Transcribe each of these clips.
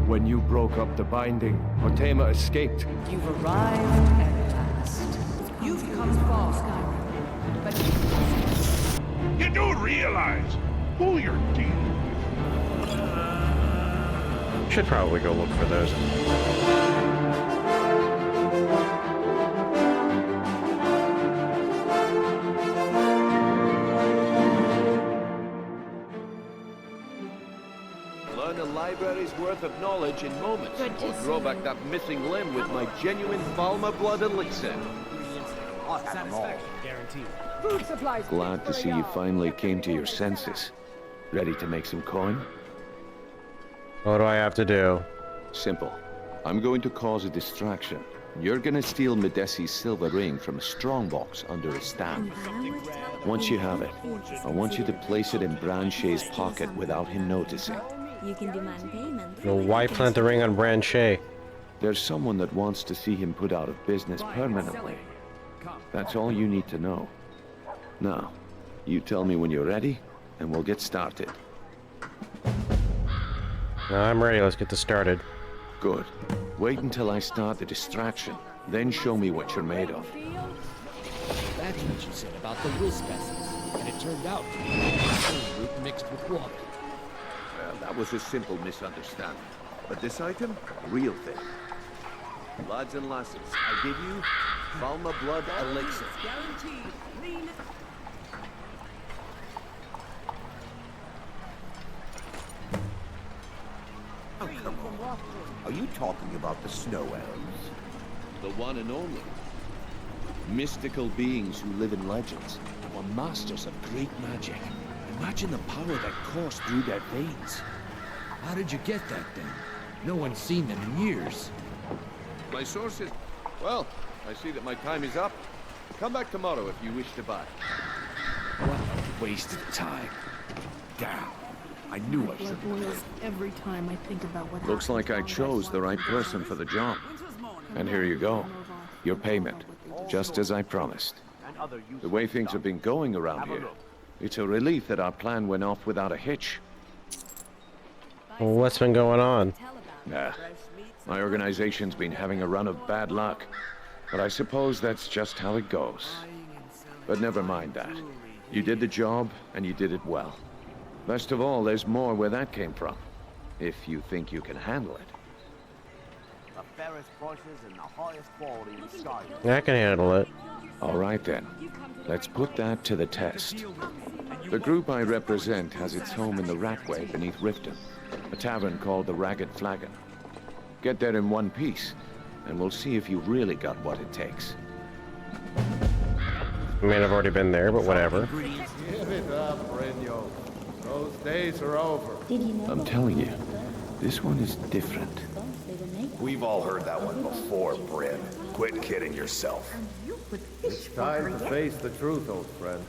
When you broke up the binding, Ortema escaped. You've arrived at last. You've come far, Skyrim, but You don't realize who you're dealing Should probably go look for those. Learn a library's worth of knowledge in moments, Good to or see grow you. back that missing limb with my genuine Falmer blood elixir. Satisfaction guaranteed. food supplies. Glad to see you finally came to your senses. Ready to make some coin? What do I have to do? Simple. I'm going to cause a distraction. You're gonna steal Medesi's silver ring from a strongbox under his stand. Once you have it, I want you to place it in Branche's pocket without him noticing. You can demand payment. Well, why plant the ring on Branche? There's someone that wants to see him put out of business permanently. That's all you need to know. Now, you tell me when you're ready, and we'll get started. I'm ready. Let's get this started. Good. Wait until I start the distraction, then show me what you're made of. That's what you said about the wisp essence, and it turned out to be root mixed with water. Well, that was a simple misunderstanding. But this item, real thing. Lads and lasses, I give you Falmer blood elixir. Guaranteed. Clean. Oh, come on. Are you talking about the snow elves? The one and only. Mystical beings who live in legends and were masters of great magic. Imagine the power that coursed through their veins. How did you get that then? No one's seen them in years. My sources... Well, I see that my time is up. Come back tomorrow if you wish to buy. What a waste of time. Damn. I knew I Blood shouldn't. boils every time I think about what Looks like I chose the right person for the job. And here you go. Your payment, just as I promised. The way things have been going around here, it's a relief that our plan went off without a hitch. Well, what's been going on? Nah, my organization's been having a run of bad luck, but I suppose that's just how it goes. But never mind that. You did the job, and you did it well. Best of all, there's more where that came from, if you think you can handle it. The fairest prices and the highest quality in Skyrim. Yeah, I can handle it. All right then, let's put that to the test. The group I represent has its home in the Ratway beneath Riften, a tavern called the Ragged Flagon. Get there in one piece, and we'll see if you've really got what it takes. I mean, I've already been there, but whatever. Give it up, Brynjo. Those days are over. Did you know I'm telling you, this one is different. We've all heard that one before, Bryn. Quit kidding yourself. It's time to face the truth, old friend.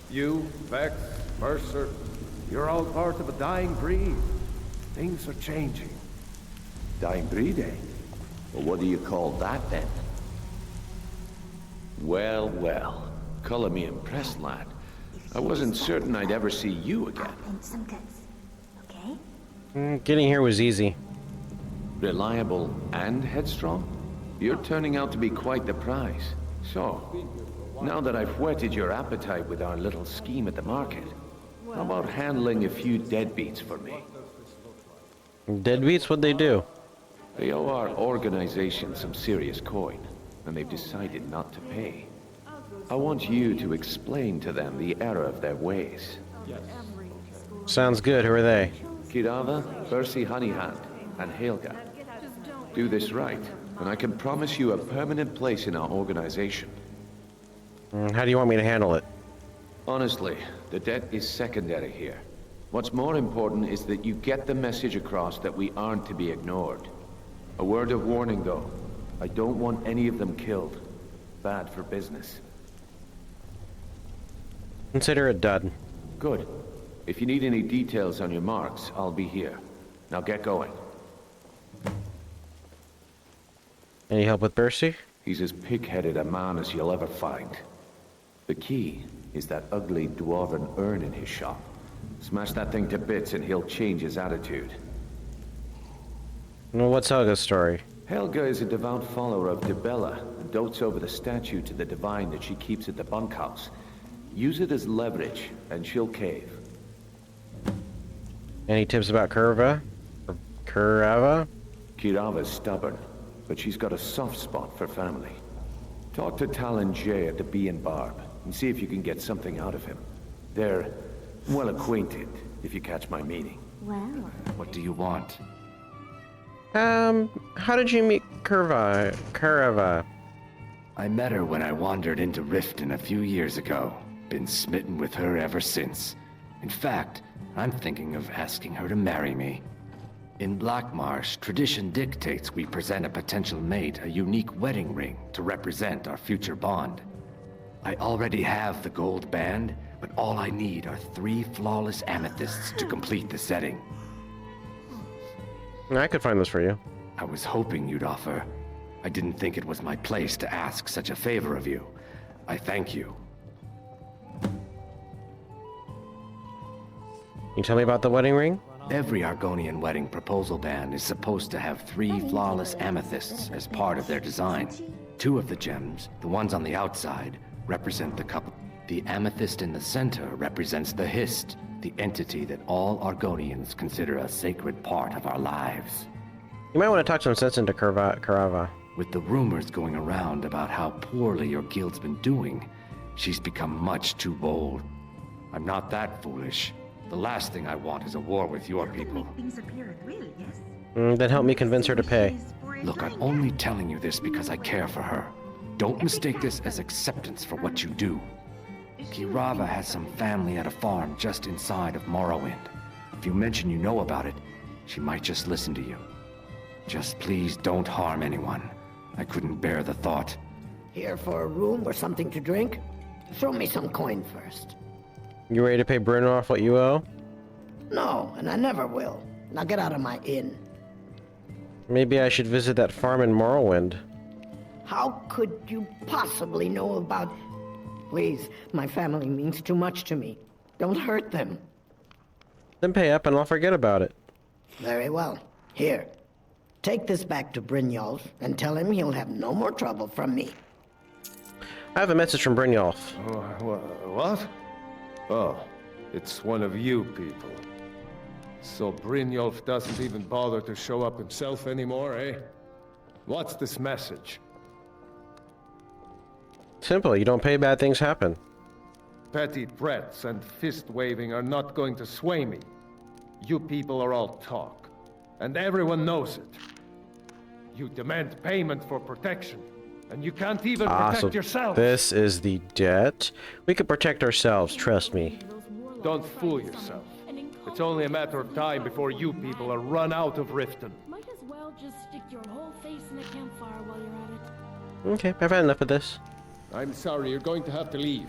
You, Vex, Mercer, you're all part of a dying breed. Things are changing. Dying breed, eh? Well, what do you call that, then? Well, well. Color me impressed, lad. I wasn't certain I'd ever see you again. some cuts? Okay? Getting here was easy. Reliable and headstrong? You're turning out to be quite the prize. So, now that I've whetted your appetite with our little scheme at the market, how about handling a few deadbeats for me? Deadbeats? What'd they do? They owe our organization some serious coin, and they've decided not to pay. I want you to explain to them the error of their ways. Sounds good. Who are they? Kirava, Percy Honeyhand, and Helga. Do this right, and I can promise you a permanent place in our organization. How do you want me to handle it? Honestly, the debt is secondary here. What's more important is that you get the message across that we aren't to be ignored. A word of warning, though. I don't want any of them killed. Bad for business. Consider it done. Good. If you need any details on your marks, I'll be here. Now get going. Any help with Percy? He's as pig-headed a man as you'll ever find. The key is that ugly dwarven urn in his shop. Smash that thing to bits and he'll change his attitude. Well, what's Helga's story? Helga is a devout follower of Dibella and dotes over the statue to the divine that she keeps at the bunkhouse. Use it as leverage, and she'll cave. Any tips about Kurva? Or Kurava? Kirava's stubborn, but she's got a soft spot for family. Talk to Talon J at the Bee and Barb, and see if you can get something out of him. They're well acquainted, if you catch my meaning. Well, What do you want? How did you meet Kurava? I met her when I wandered into Riften a few years ago. Been smitten with her ever since. In fact, I'm thinking of asking her to marry me. In Blackmarsh, tradition dictates we present a potential mate a unique wedding ring to represent our future bond. I already have the gold band, but all I need are 3 flawless amethysts to complete the setting. I could find this for you. I was hoping you'd offer. I didn't think it was my place to ask such a favor of you. I thank you. You tell me about the wedding ring? Every Argonian wedding proposal band is supposed to have 3 flawless amethysts as part of their design. 2 of the gems, the ones on the outside, represent the couple. The amethyst in the center represents the Hist, the entity that all Argonians consider a sacred part of our lives. You might want to talk some sense into Kurava. With the rumors going around about how poorly your guild's been doing, she's become much too bold. I'm not that foolish. The last thing I want is a war with your people. things appear at will, yes? Then help me convince her to pay. Look, I'm only telling you this because I care for her. Don't mistake this as acceptance for what you do. Kirava has some family at a farm just inside of Morrowind. If you mention you know about it, she might just listen to you. Just please don't harm anyone. I couldn't bear the thought. Here for a room or something to drink? Throw me some coin first. You ready to pay Bruno off what you owe? No, and I never will. Now get out of my inn. Maybe I should visit that farm in Morrowind. How could you possibly know about... Please, my family means too much to me. Don't hurt them. Then pay up and I'll forget about it. Very well. Here. Take this back to Brynjolf and tell him he'll have no more trouble from me. I have a message from Brynjolf. What? Oh, it's one of you people. So Brynjolf doesn't even bother to show up himself anymore, eh? What's this message? Simple, you don't pay, bad things happen. Petty threats and fist-waving are not going to sway me. You people are all talk, and everyone knows it. You demand payment for protection, and you can't even protect yourself. This is the debt. We can protect ourselves, trust me. Don't fool yourself. It's only a matter of time before you people are run out of Riften. Might as well just stick your whole face in a campfire while you're at it. Okay, I've had enough of this. I'm sorry, you're going to have to leave.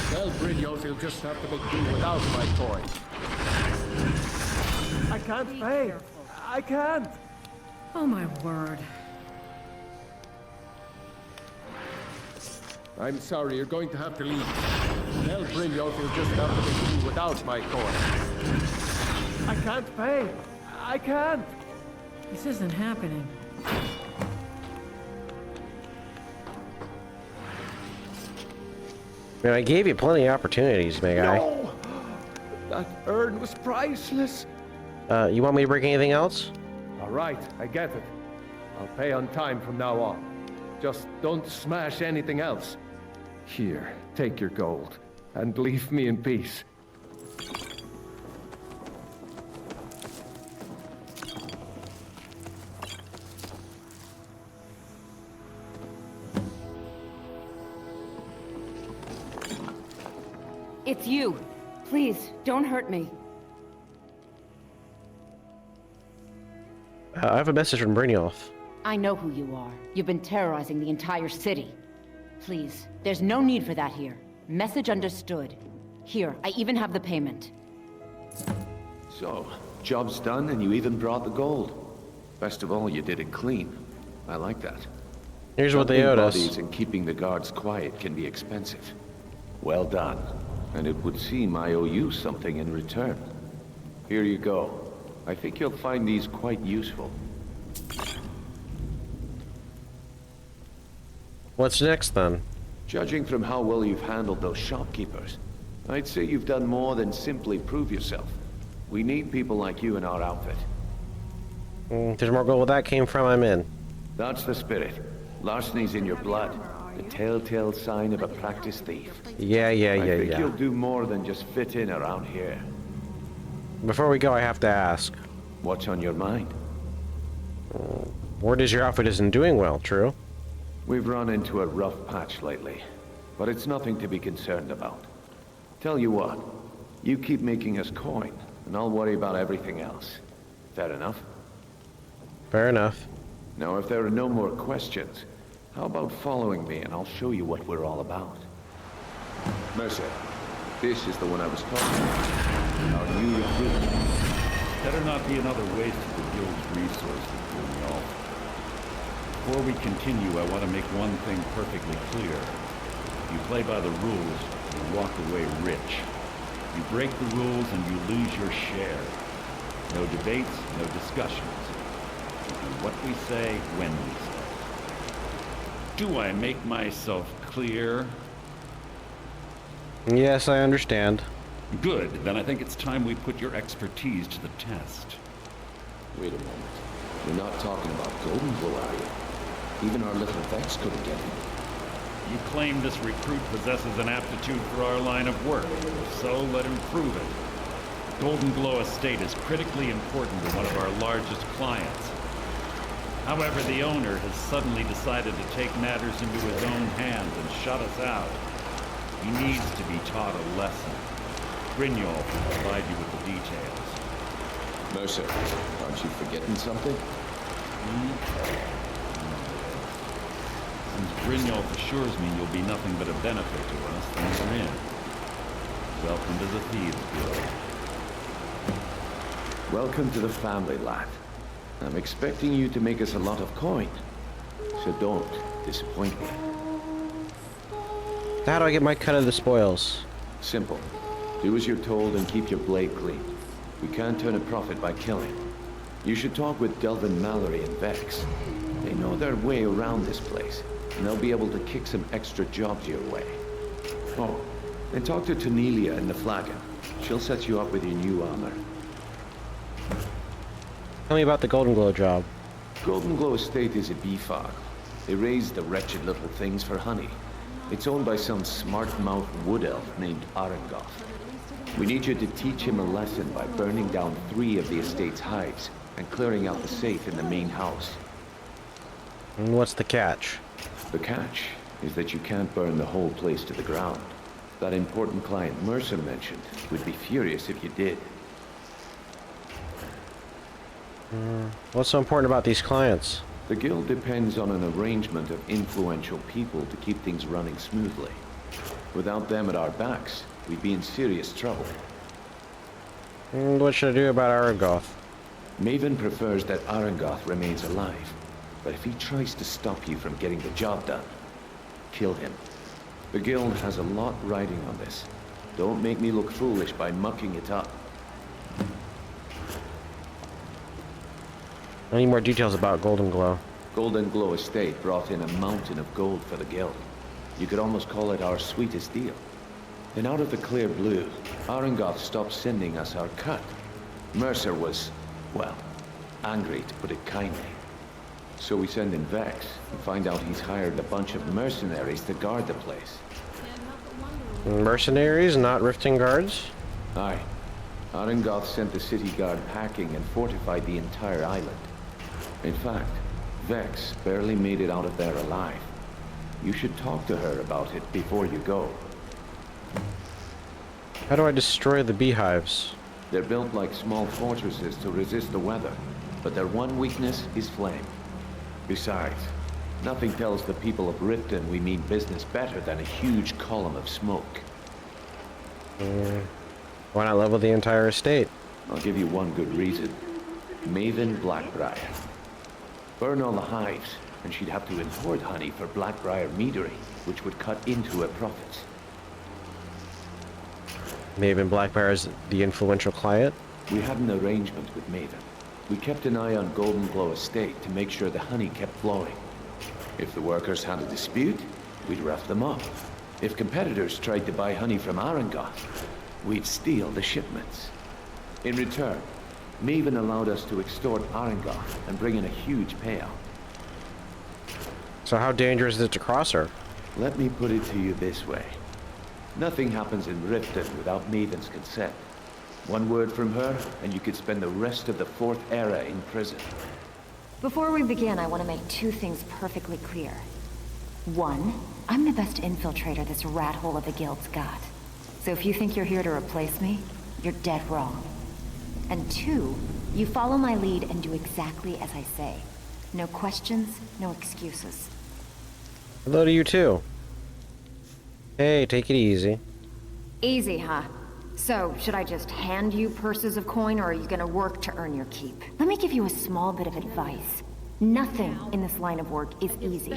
Tell Brynjolf he'll just have to make do without my coin. I can't pay. I can't. Oh my word. I'm sorry, you're going to have to leave. Tell Brynjolf he'll just have to make do without my coin. I can't pay. I can't. This isn't happening. Man, I gave you plenty of opportunities, big guy. No! That urn was priceless. You want me to break anything else? All right, I get it. I'll pay on time from now on. Just don't smash anything else. Here, take your gold, and leave me in peace. It's you. Please, don't hurt me. I have a message from Brynjolf. I know who you are. You've been terrorizing the entire city. Please, there's no need for that here. Message understood. Here, I even have the payment. So, job's done and you even brought the gold. Best of all, you did it clean. I like that. Here's what they owed us. Bodies and keeping the guards quiet can be expensive. Well done. And it would seem I owe you something in return. Here you go. I think you'll find these quite useful. What's next, then? Judging from how well you've handled those shopkeepers, I'd say you've done more than simply prove yourself. We need people like you in our outfit. There's more gold where that came from, I'm in. That's the spirit. Larceny's in your blood. The telltale sign of a practiced thief. Yeah. I think you'll do more than just fit in around here. Before we go, I have to ask. What's on your mind? Word is your outfit isn't doing well, true? We've run into a rough patch lately, but it's nothing to be concerned about. Tell you what, you keep making us coin, and I'll worry about everything else. Fair enough? Fair enough. Now, if there are no more questions, how about following me and I'll show you what we're all about? Mercer, this is the one I was talking about. Our new recruit. Better not be another waste of the guild's resources, y'all. Before we continue, I want to make one thing perfectly clear. If you play by the rules, you walk away rich. You break the rules and you lose your share. No debates, no discussions. We do what we say, when we say. Do I make myself clear? Yes, I understand. Good. Then I think it's time we put your expertise to the test. Wait a moment. You're not talking about Golden Glow, are you? Even our little Vex couldn't get him. You claim this recruit possesses an aptitude for our line of work. If so, let him prove it. Golden Glow Estate is critically important to one of our largest clients. However, the owner has suddenly decided to take matters into his own hands and shut us out. He needs to be taught a lesson. Brynjolf will provide you with the details. Mercer, aren't you forgetting something? Since Brynjolf assures me you'll be nothing but a benefit to us, then we're in. Welcome to the Thieves Guild. Welcome to the family, lad. I'm expecting you to make us a lot of coin. So don't disappoint me. How do I get my cut of the spoils? Simple. Do as you're told and keep your blade clean. We can't turn a profit by killing. You should talk with Delvin Mallory and Vex. They know their way around this place, and they'll be able to kick some extra jobs your way. Oh, and talk to Tanelia in the Flagon. She'll set you up with your new armor. Tell me about the Golden Glow job. Golden Glow Estate is a bee farm. They raise the wretched little things for honey. It's owned by some smart-mouthed wood elf named Arengoth. We need you to teach him a lesson by burning down 3 of the estate's hives and clearing out the safe in the main house. And what's the catch? The catch is that you can't burn the whole place to the ground. That important client Mercer mentioned would be furious if you did. What's so important about these clients? The guild depends on an arrangement of influential people to keep things running smoothly. Without them at our backs, we'd be in serious trouble. What should I do about Arengoth? Maven prefers that Arengoth remains alive, but if he tries to stop you from getting the job done, kill him. The guild has a lot riding on this. Don't make me look foolish by mucking it up. I need more details about Golden Glow. Golden Glow Estate brought in a mountain of gold for the guild. You could almost call it our sweetest deal. Then out of the clear blue, Arengoth stopped sending us our cut. Mercer was, well, angry to put it kindly. So we send in Vex and find out he's hired a bunch of mercenaries to guard the place. Mercenaries, not rifting guards? Aye. Arengoth sent the city guard packing and fortified the entire island. In fact, Vex barely made it out of there alive. You should talk to her about it before you go. How do I destroy the beehives? They're built like small fortresses to resist the weather, but their one weakness is flame. Besides, nothing tells the people of Riften we mean business better than a huge column of smoke. Why not level the entire estate? I'll give you one good reason. Maven Black-Brair. Burn all the hives, and she'd have to import honey for Black-Brair meadery, which would cut into her profits. Maven Black-Brair is the influential client? We had an arrangement with Maven. We kept an eye on Golden Glow Estate to make sure the honey kept flowing. If the workers had a dispute, we'd rough them up. If competitors tried to buy honey from Arangoth, we'd steal the shipments. In return, Maven allowed us to extort Arangoth and bring in a huge payout. So how dangerous is it to cross her? Let me put it to you this way. Nothing happens in Riften without Maven's consent. One word from her, and you could spend the rest of the Fourth Era in prison. Before we begin, I want to make two things perfectly clear. One, I'm the best infiltrator this rat hole of a guild's got. So if you think you're here to replace me, you're dead wrong. And two, you follow my lead and do exactly as I say. No questions, no excuses. Hello to you too. Hey, take it easy. Easy, huh? So, should I just hand you purses of coin, or are you gonna work to earn your keep? Let me give you a small bit of advice. Nothing in this line of work is easy.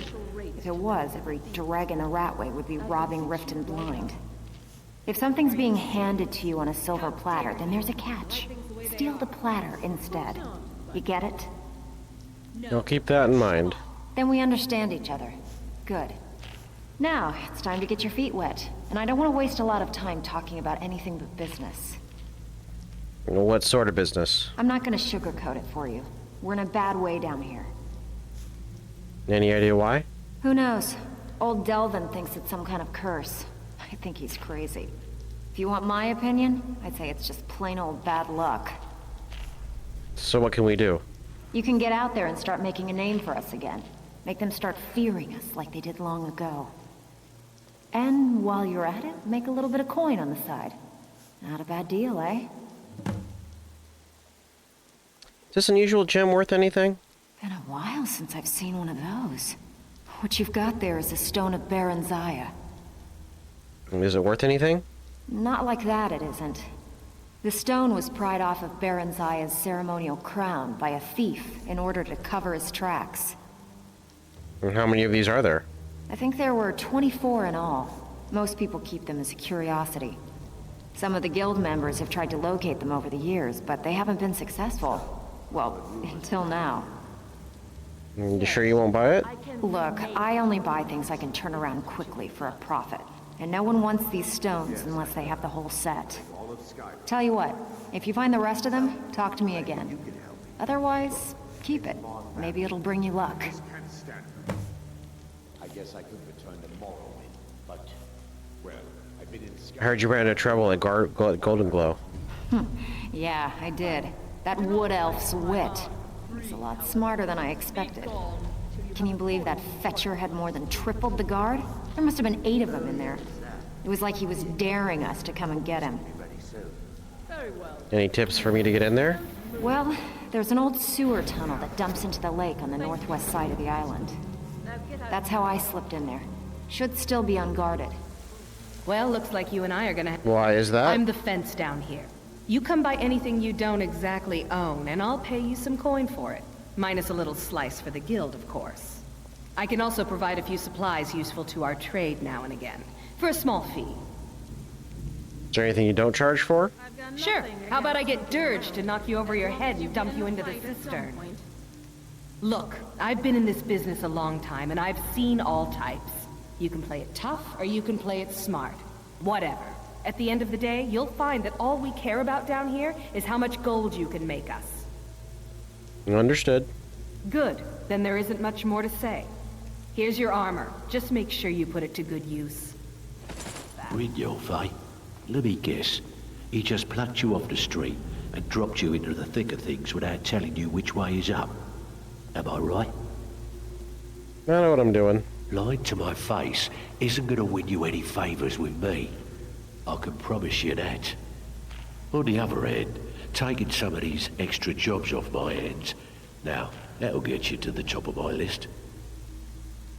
If it was, every dragon a ratway would be robbing Riften blind. If something's being handed to you on a silver platter, then there's a catch. Steal the platter instead. You get it? I'll keep that in mind. Then we understand each other. Good. Now, it's time to get your feet wet. And I don't want to waste a lot of time talking about anything but business. What sort of business? I'm not going to sugarcoat it for you. We're in a bad way down here. Any idea why? Who knows? Old Delvin thinks it's some kind of curse. I think he's crazy. If you want my opinion, I'd say it's just plain old bad luck. So what can we do? You can get out there and start making a name for us again. Make them start fearing us like they did long ago. And while you're at it, make a little bit of coin on the side. Not a bad deal, eh? Is this unusual gem worth anything? Been a while since I've seen one of those. What you've got there is a Stone of Barenziah. Is it worth anything? Not like that, it isn't. The stone was pried off of Barenziah's ceremonial crown by a thief in order to cover his tracks. And how many of these are there? I think there were 24 in all. Most people keep them as a curiosity. Some of the guild members have tried to locate them over the years, but they haven't been successful. Well, until now. You sure you won't buy it? Look, I only buy things I can turn around quickly for a profit. And no one wants these stones unless they have the whole set. Tell you what, if you find the rest of them, talk to me again. Otherwise, keep it. Maybe it'll bring you luck. I guess I could return tomorrow, but, well, I've been in Skyrim. I heard you ran into trouble at Golden Glow. Yeah, I did. That wood elf's wit. He's a lot smarter than I expected. Can you believe that fetcher had more than tripled the guard? There must have been 8 of them in there. It was like he was daring us to come and get him. Any tips for me to get in there? Well, there's an old sewer tunnel that dumps into the lake on the northwest side of the island. That's how I slipped in there. Should still be unguarded. Well, looks like you and I are gonna... Why is that? I'm the fence down here. You come by anything you don't exactly own, and I'll pay you some coin for it. Minus a little slice for the guild, of course. I can also provide a few supplies useful to our trade now and again, for a small fee. Is there anything you don't charge for? Sure. How about I get Dirge to knock you over your head and dump you into the cistern? Look, I've been in this business a long time, and I've seen all types. You can play it tough, or you can play it smart. Whatever. At the end of the day, you'll find that all we care about down here is how much gold you can make us. Understood. Good. Then there isn't much more to say. Here's your armor. Just make sure you put it to good use. Read your fight. Let me guess. He just plucked you off the street and dropped you into the thick of things without telling you which way is up. Am I right? I know what I'm doing. Lying to my face isn't gonna win you any favors with me. I can promise you that. On the other hand, taking some of these extra jobs off my hands, now, that'll get you to the top of my list.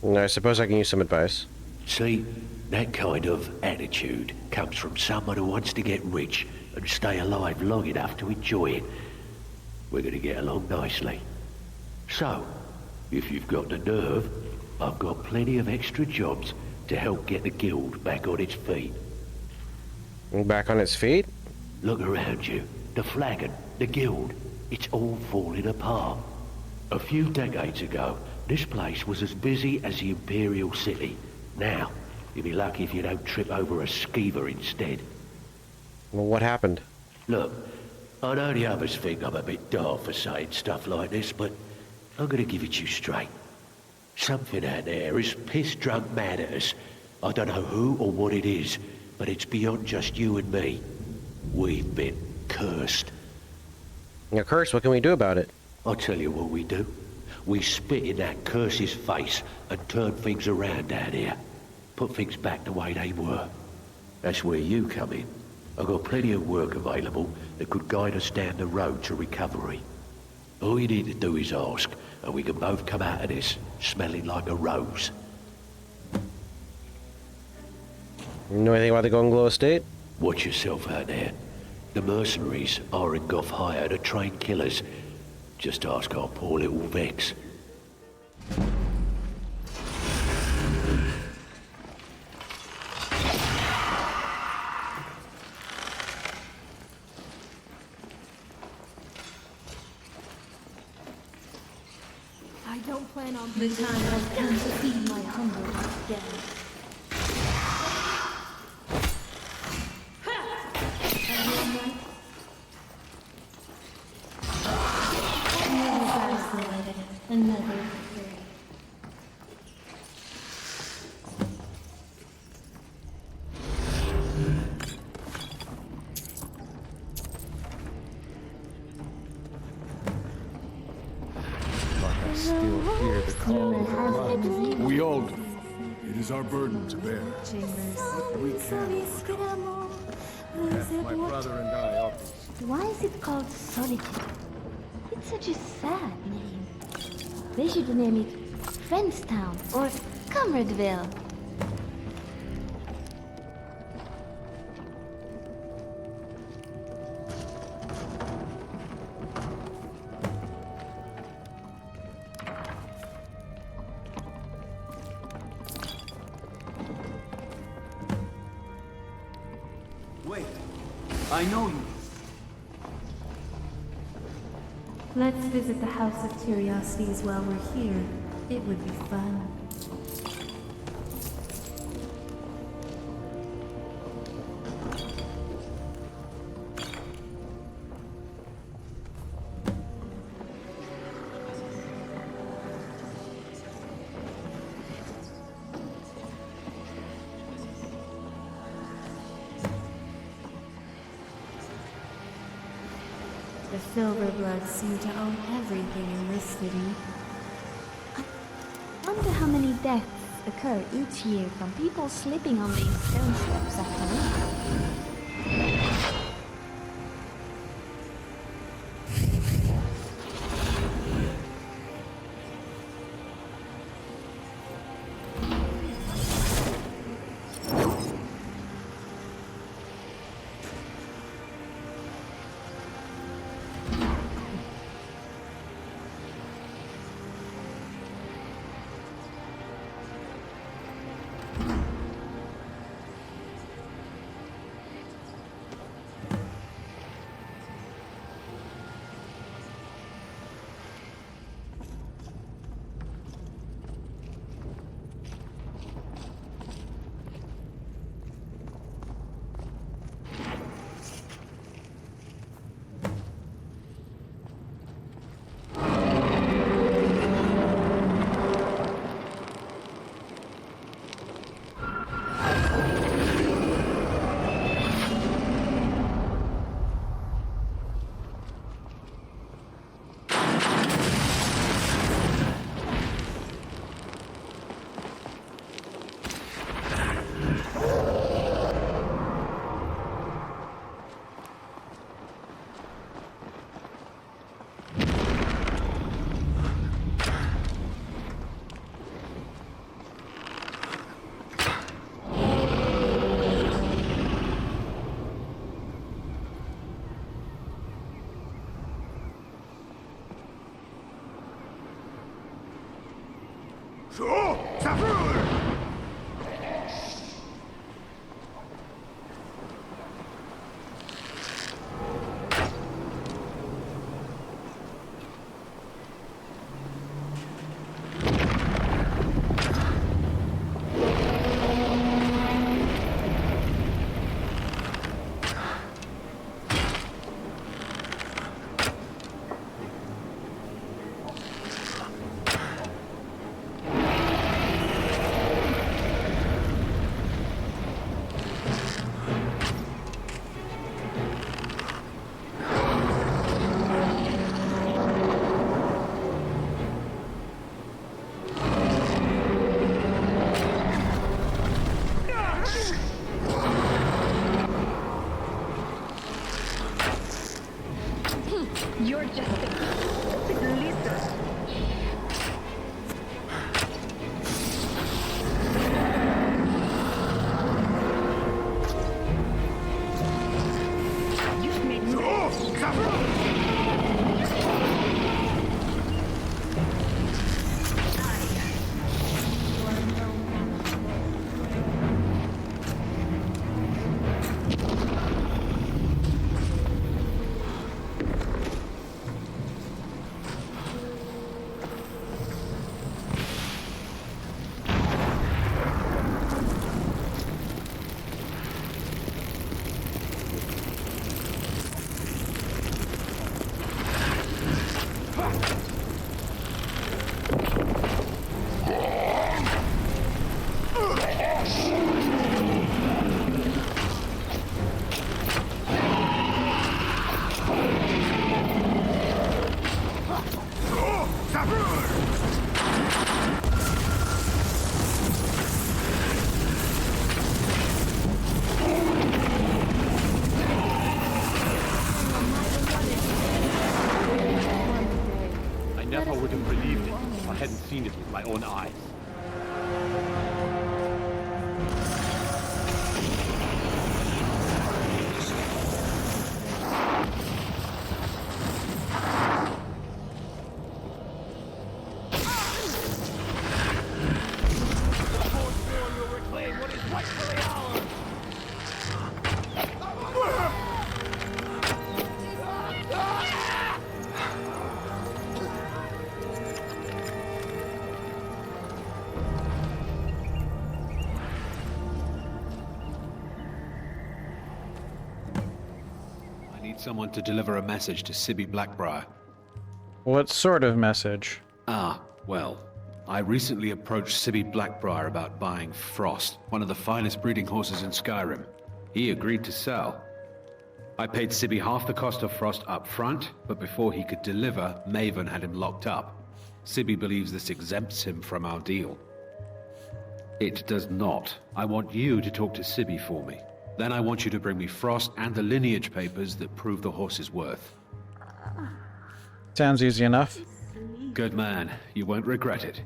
I suppose I can use some advice. See, that kind of attitude comes from someone who wants to get rich and stay alive long enough to enjoy it. We're gonna get along nicely. So, if you've got the nerve, I've got plenty of extra jobs to help get the guild back on its feet. Back on its feet? Look around you. The flagon, the guild. It's all falling apart. A few decades ago, this place was as busy as the Imperial City. Now, you'll be lucky if you don't trip over a skeever instead. Well, what happened? Look, I know the others think I'm a bit daft for saying stuff like this, but I'm gonna give it you straight. Something out there is piss-drunk mad at us. I don't know who or what it is, but it's beyond just you and me. We've been cursed. You're cursed, what can we do about it? I'll tell you what we do. We spit in that curse's face and turn things around down here. Put things back the way they were. That's where you come in. I've got plenty of work available that could guide us down the road to recovery. All you need to do is ask, and we can both come out of this smelling like a rose. You know anything about the Golden Glow estate? Watch yourself out there. The mercenaries are in Goth hire to train killers. Just ask our poor little Vex. I don't plan on the time has come to feed my hunger again. Another victory. I still hear the call of blood. We all do. It is our burden to bear. But we can overcome. My brother and I obviously. Why is it called Solitude? It's such a sad name. They should name it Friendstown or Comradeville. Wait, I know you. Let's visit the House of Curiosities while we're here. It would be fun. The Silverbloods seem to own everything in this city. I wonder how many deaths occur each year from people slipping on these stone steps after all. and seen it with my own eyes. Someone to deliver a message to Sibby Black-Brair. What sort of message? Well, I recently approached Sibby Black-Brair about buying Frost, one of the finest breeding horses in Skyrim. He agreed to sell. I paid Sibby half the cost of Frost up front, but before he could deliver, Maven had him locked up. Sibby believes this exempts him from our deal. It does not. I want you to talk to Sibby for me. Then I want you to bring me Frost and the lineage papers that prove the horse's worth. Sounds easy enough. Good man. You won't regret it.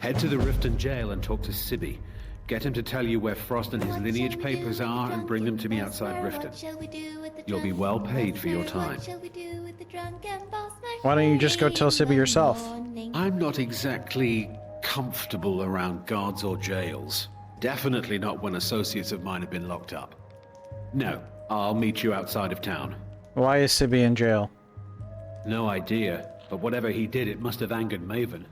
Head to the Riften jail and talk to Sibby. Get him to tell you where Frost and his lineage papers are and bring them to me outside Riften. You'll be well paid for your time. Why don't you just go tell Sibby yourself? I'm not exactly comfortable around guards or jails. Definitely not when associates of mine have been locked up. No, I'll meet you outside of town. Why is Sibby in jail? No idea, but whatever he did, it must have angered Maven.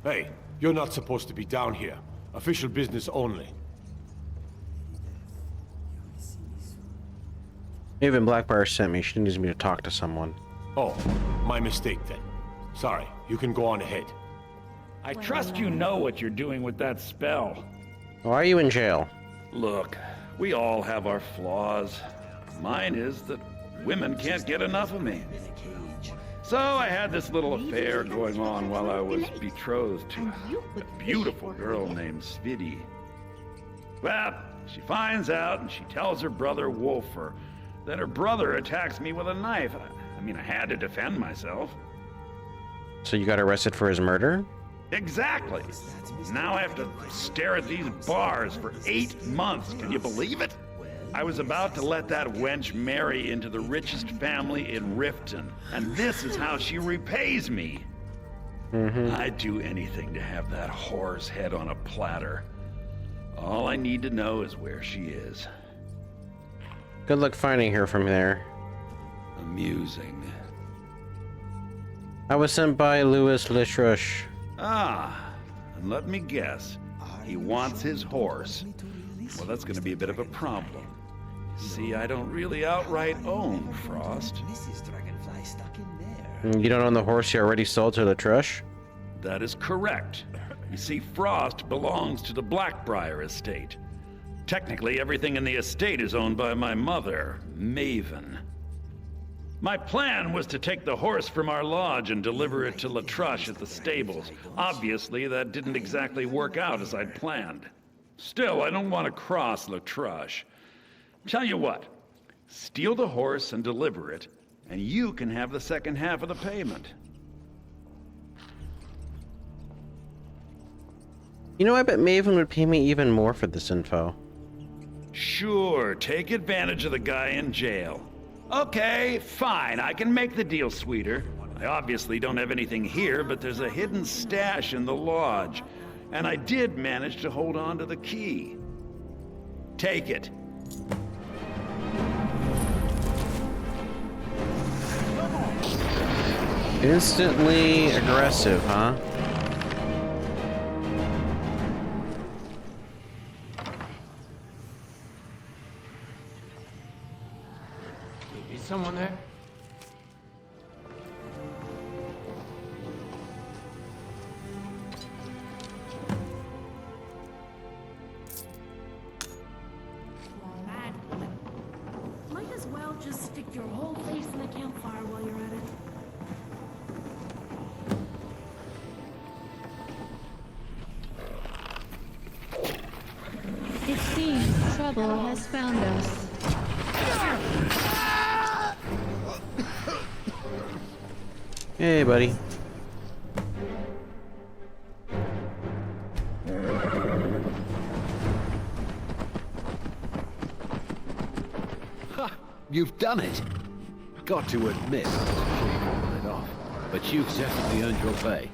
Hey, you're not supposed to be down here. Official business only. Even Black-Brair sent me. She needs me to talk to someone. Oh, my mistake then. Sorry, you can go on ahead. I trust you know what you're doing with that spell. Why are you in jail? Look, we all have our flaws. Mine is that women can't get enough of me. So I had this little affair going on while I was betrothed to a beautiful girl named Svidi. Well, she finds out and she tells her brother Wolfer that her brother attacks me with a knife. I mean, I had to defend myself. So you got arrested for his murder? Exactly. Now I have to stare at these bars for 8 months. Can you believe it? I was about to let that wench marry into the richest family in Riften, and this is how she repays me. I'd do anything to have that whore's head on a platter. All I need to know is where she is. Good luck finding her from there. Amusing. I was sent by Louis Letrush. And let me guess. He wants his horse. Well, that's going to be a bit of a problem. See, I don't really outright own Frost. You don't own the horse you already sold to Letrush? That is correct. You see, Frost belongs to the Black-Brair estate. Technically, everything in the estate is owned by my mother, Maven. My plan was to take the horse from our lodge and deliver it to Letrush at the stables. Obviously, that didn't exactly work out as I'd planned. Still, I don't want to cross Letrush. Tell you what, steal the horse and deliver it, and you can have the second half of the payment. You know, I bet Maven would pay me even more for this info. Sure, take advantage of the guy in jail. Okay, fine, I can make the deal sweeter. I obviously don't have anything here, but there's a hidden stash in the lodge. And I did manage to hold on to the key. Take it. Instantly aggressive, huh? Is someone there? Might as well just stick your whole face in the campfire while you're at it. It seems trouble has found us. Hey, buddy. You've done it! Got to admit, I wasn't sure you could pull it off. But you've definitely earned your pay.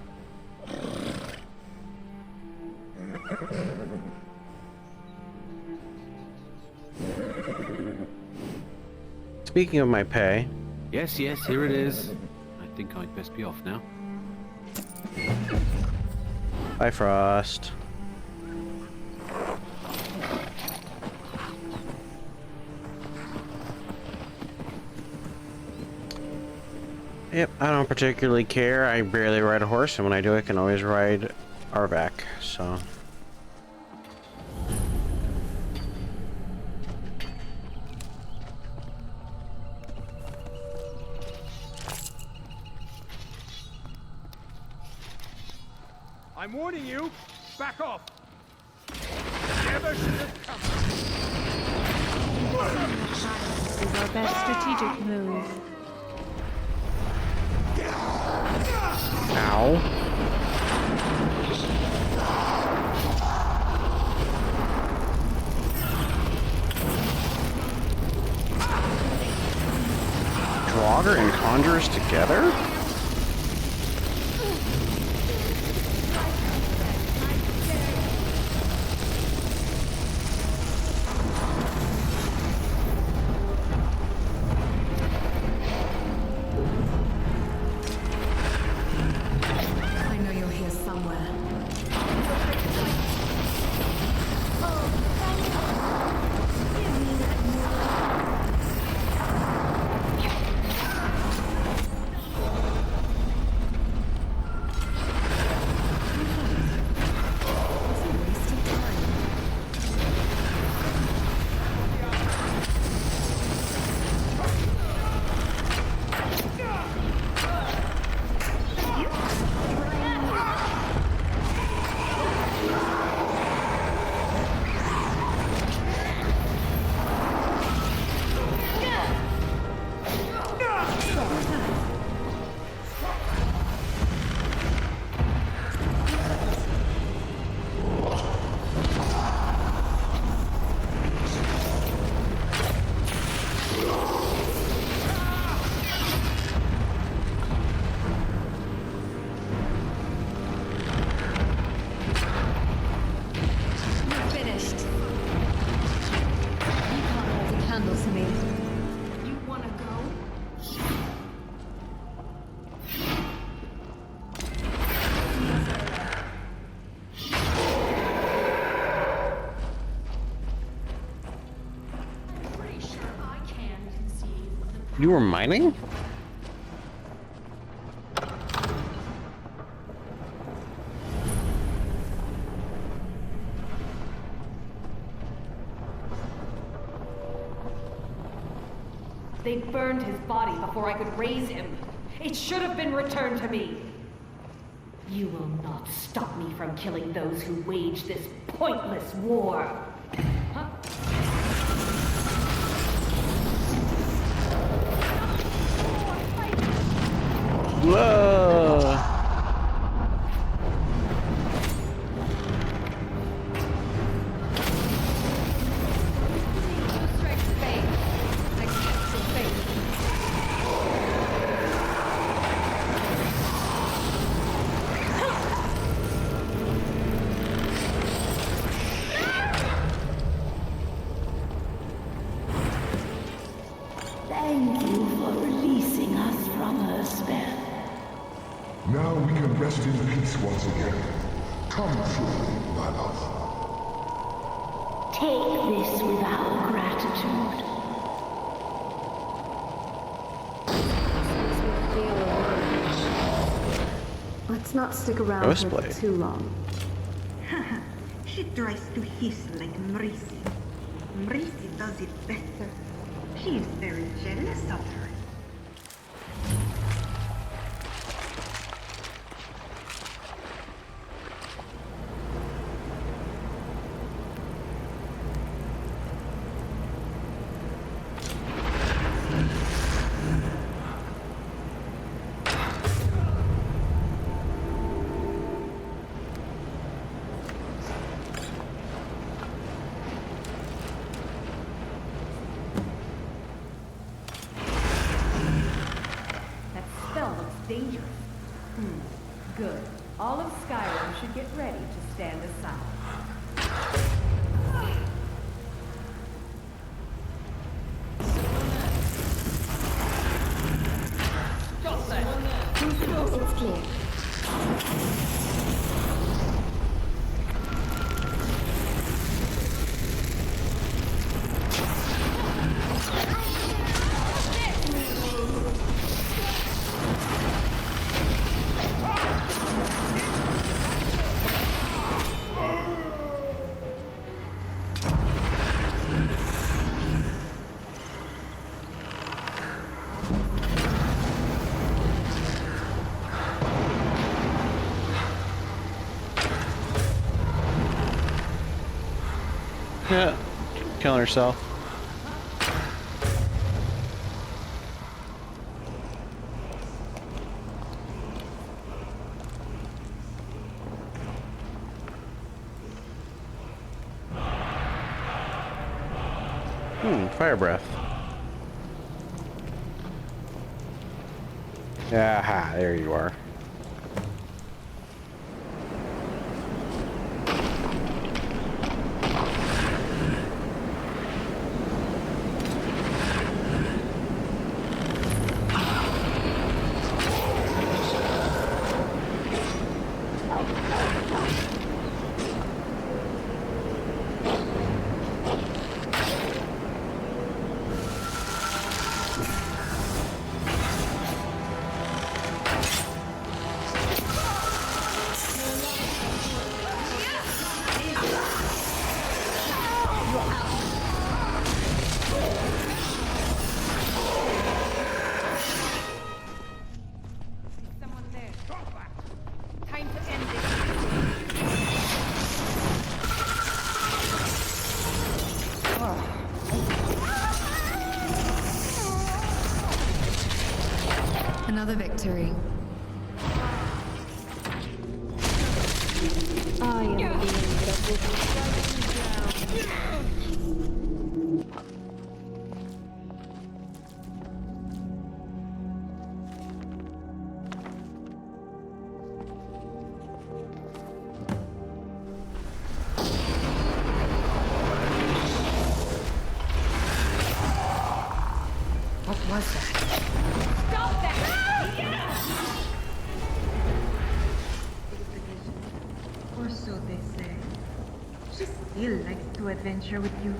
Speaking of my pay... Yes, here it is. I think I'd best be off now. Bye, Frost. Yep, I don't particularly care. I barely ride a horse, and when I do, I can always ride Arvak, so... I'm warning you! Back off! Never should have come! This is our best strategic move. Ow. Draugr and Conjurers together? You were mining? They burned his body before I could raise him. It should have been returned to me. You will not stop me from killing those who wage this pointless war. Huh? Whoa! Thank you for releasing us from her spell. Now we can rest in peace once again. Come true, my love. Take this with our gratitude. Let's not stick around here for too long. She tries to hiss like Mrisi. Mrisi does it better. She is very jealous of her. You should get ready to stand aside. It's clear. Yeah, killing herself. Fire breath. Aha, there you are. Another victory. I am being What was that? Stop that! Or so they say. She still likes to adventure with you.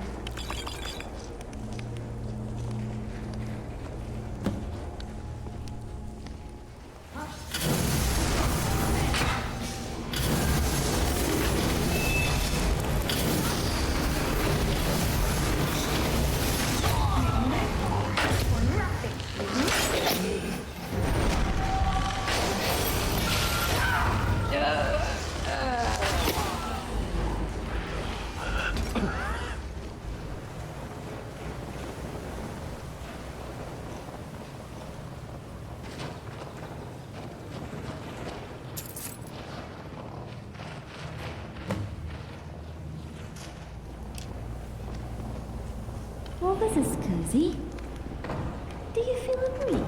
Well, this is cozy. Do you feel a breeze?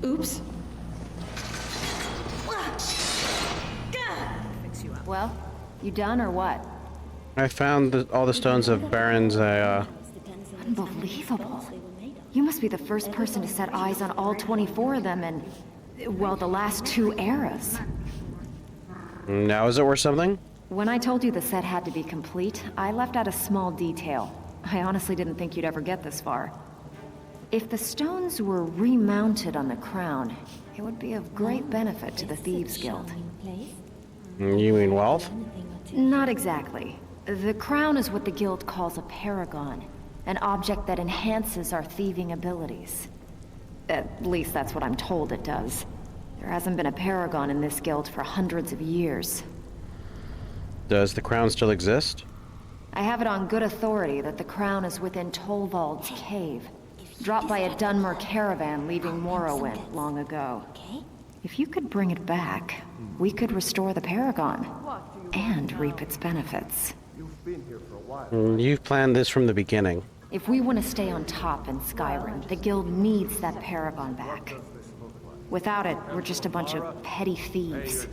Oops. Well, you done or what? I found all the stones of Barenziah. Unbelievable. You must be the first person to set eyes on all 24 of them in, well, the last 2 eras. Now is it worth something? When I told you the set had to be complete, I left out a small detail. I honestly didn't think you'd ever get this far. If the stones were remounted on the crown, it would be of great benefit to the Thieves Guild. You mean wealth? Not exactly. The crown is what the guild calls a paragon, an object that enhances our thieving abilities. At least that's what I'm told it does. There hasn't been a paragon in this guild for hundreds of years. Does the crown still exist? I have it on good authority that the crown is within Tovald's cave, dropped by a Dunmer caravan leaving Morrowind long ago. If you could bring it back, we could restore the paragon and reap its benefits. You've planned this from the beginning. If we want to stay on top in Skyrim, the guild needs that paragon back. Without it, we're just a bunch of petty thieves.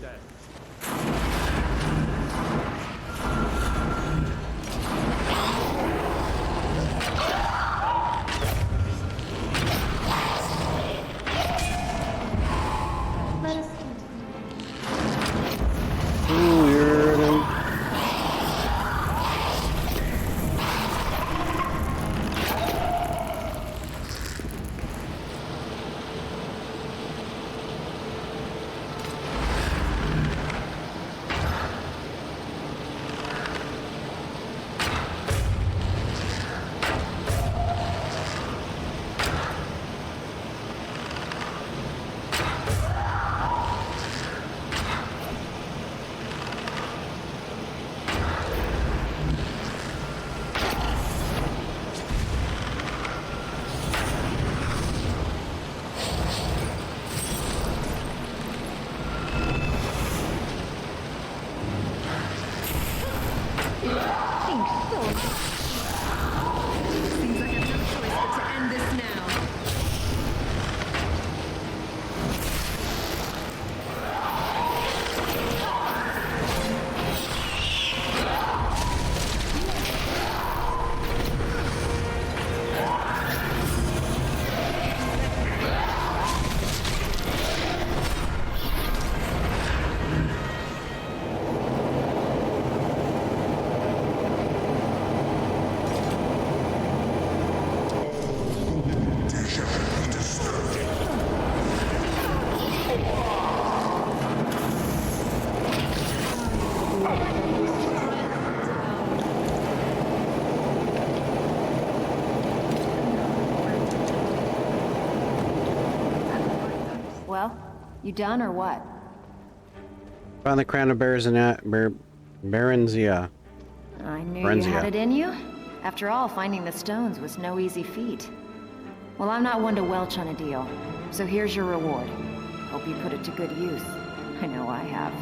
Well, you done or what? Found the Crown of Barenziah. I knew you had it in you. After all, finding the stones was no easy feat. Well, I'm not one to welch on a deal, so here's your reward. Hope you put it to good use. I know I have.